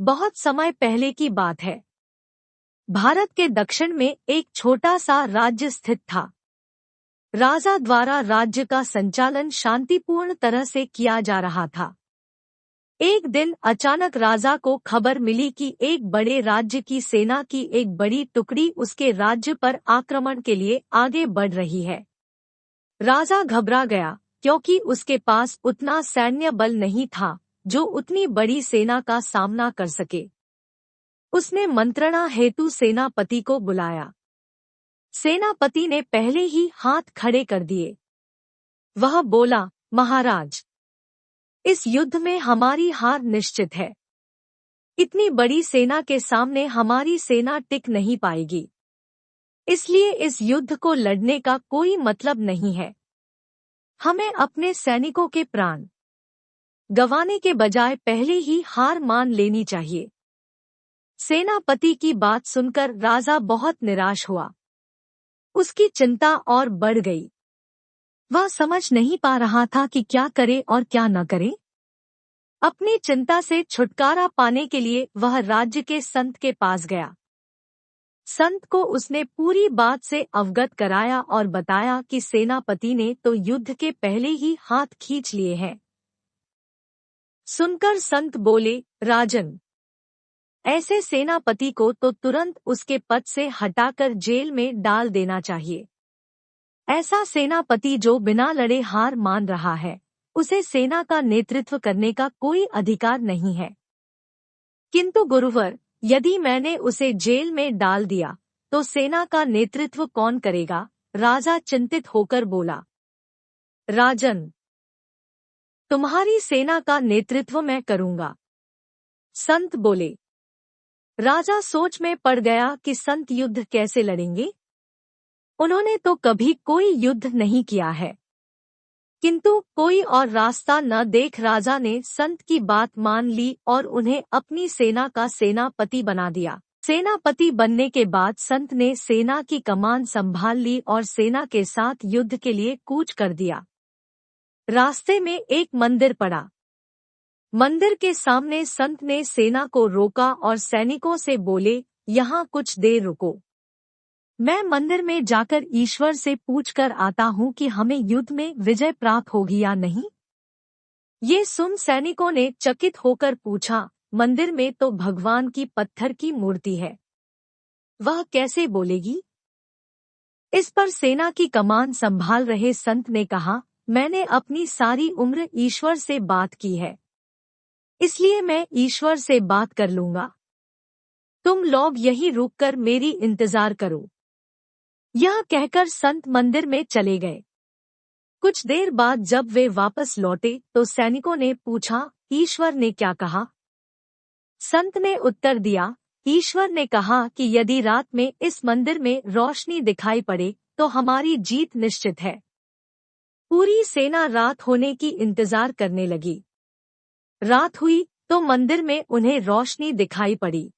बहुत समय पहले की बात है। भारत के दक्षिण में एक छोटा सा राज्य स्थित था। राजा द्वारा राज्य का संचालन शांतिपूर्ण तरह से किया जा रहा था। एक दिन अचानक राजा को खबर मिली कि एक बड़े राज्य की सेना की एक बड़ी टुकड़ी उसके राज्य पर आक्रमण के लिए आगे बढ़ रही है। राजा घबरा गया क्योंकि उसके पास उतना सैन्य बल नहीं था जो उतनी बड़ी सेना का सामना कर सके। उसने मंत्रणा हेतु सेनापति को बुलाया। सेनापति ने पहले ही हाथ खड़े कर दिए। वह बोला, महाराज, इस युद्ध में हमारी हार निश्चित है। इतनी बड़ी सेना के सामने हमारी सेना टिक नहीं पाएगी, इसलिए इस युद्ध को लड़ने का कोई मतलब नहीं है। हमें अपने सैनिकों के प्राण गंवाने के बजाय पहले ही हार मान लेनी चाहिए। सेनापति की बात सुनकर राजा बहुत निराश हुआ। उसकी चिंता और बढ़ गई। वह समझ नहीं पा रहा था कि क्या करे और क्या न करे। अपनी चिंता से छुटकारा पाने के लिए वह राज्य के संत के पास गया। संत को उसने पूरी बात से अवगत कराया और बताया कि सेनापति ने तो युद्ध के पहले ही हाथ खींच लिए हैं। सुनकर संत बोले, राजन, ऐसे सेनापति को तो तुरंत उसके पद से हटाकर जेल में डाल देना चाहिए। ऐसा सेनापति जो बिना लड़े हार मान रहा है, उसे सेना का नेतृत्व करने का कोई अधिकार नहीं है। किंतु गुरुवर, यदि मैंने उसे जेल में डाल दिया तो सेना का नेतृत्व कौन करेगा? राजा चिंतित होकर बोला। राजन, तुम्हारी सेना का नेतृत्व मैं करूंगा। संत बोले। राजा सोच में पड़ गया कि संत युद्ध कैसे लड़ेंगे। उन्होंने तो कभी कोई युद्ध नहीं किया है। किंतु कोई और रास्ता न देख राजा ने संत की बात मान ली और उन्हें अपनी सेना का सेनापति बना दिया। सेनापति बनने के बाद संत ने सेना की कमान संभाल ली और सेना के साथ युद्ध के लिए कूच कर दिया। रास्ते में एक मंदिर पड़ा। मंदिर के सामने संत ने सेना को रोका और सैनिकों से बोले, यहाँ कुछ देर रुको। मैं मंदिर में जाकर ईश्वर से पूछकर आता हूँ कि हमें युद्ध में विजय प्राप्त होगी या नहीं। ये सुन सैनिकों ने चकित होकर पूछा, मंदिर में तो भगवान की पत्थर की मूर्ति है, वह कैसे बोलेगी? इस पर सेना की कमान संभाल रहे संत ने कहा, मैंने अपनी सारी उम्र ईश्वर से बात की है, इसलिए मैं ईश्वर से बात कर लूंगा। तुम लोग यहीं रुककर मेरी इंतजार करो। यह कहकर संत मंदिर में चले गए। कुछ देर बाद जब वे वापस लौटे तो सैनिकों ने पूछा, ईश्वर ने क्या कहा? संत ने उत्तर दिया, ईश्वर ने कहा कि यदि रात में इस मंदिर में रोशनी दिखाई पड़े तो हमारी जीत निश्चित है। पूरी सेना रात होने की इंतजार करने लगी। रात हुई तो मंदिर में उन्हें रोशनी दिखाई पड़ी।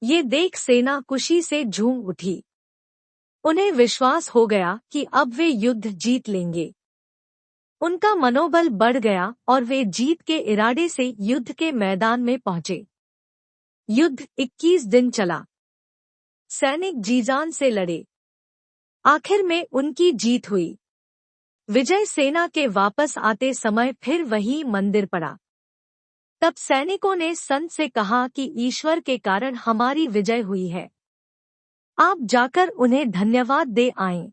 ये देख सेना खुशी से झूम उठी। उन्हें विश्वास हो गया कि अब वे युद्ध जीत लेंगे। उनका मनोबल बढ़ गया और वे जीत के इरादे से युद्ध के मैदान में पहुंचे। युद्ध 21 दिन चला। सैनिक जीजान से लड़े। आखिर में उनकी जीत हुई। विजय सेना के वापस आते समय फिर वही मंदिर पड़ा। तब सैनिकों ने संत से कहा कि ईश्वर के कारण हमारी विजय हुई है, आप जाकर उन्हें धन्यवाद दे आएं।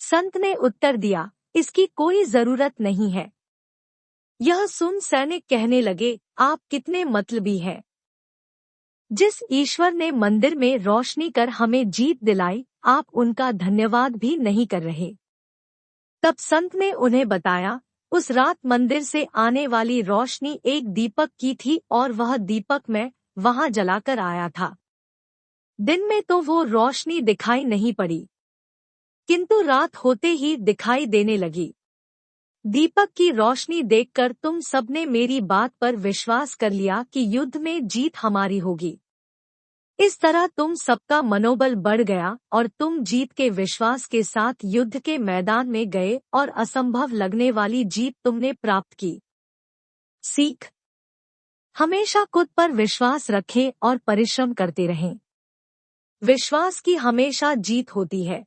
संत ने उत्तर दिया, इसकी कोई जरूरत नहीं है। यह सुन सैनिक कहने लगे, आप कितने मतलबी हैं। जिस ईश्वर ने मंदिर में रोशनी कर हमें जीत दिलाई, आप उनका धन्यवाद भी नहीं कर रहे। तब संत ने उन्हें बताया, उस रात मंदिर से आने वाली रोशनी एक दीपक की थी और वह दीपक मैं वहां जलाकर आया था। दिन में तो वो रोशनी दिखाई नहीं पड़ी, किंतु रात होते ही दिखाई देने लगी। दीपक की रोशनी देखकर तुम सबने मेरी बात पर विश्वास कर लिया कि युद्ध में जीत हमारी होगी। इस तरह तुम सबका मनोबल बढ़ गया और तुम जीत के विश्वास के साथ युद्ध के मैदान में गए और असंभव लगने वाली जीत तुमने प्राप्त की। सीख। हमेशा खुद पर विश्वास रखें और परिश्रम करते रहें। विश्वास की हमेशा जीत होती है।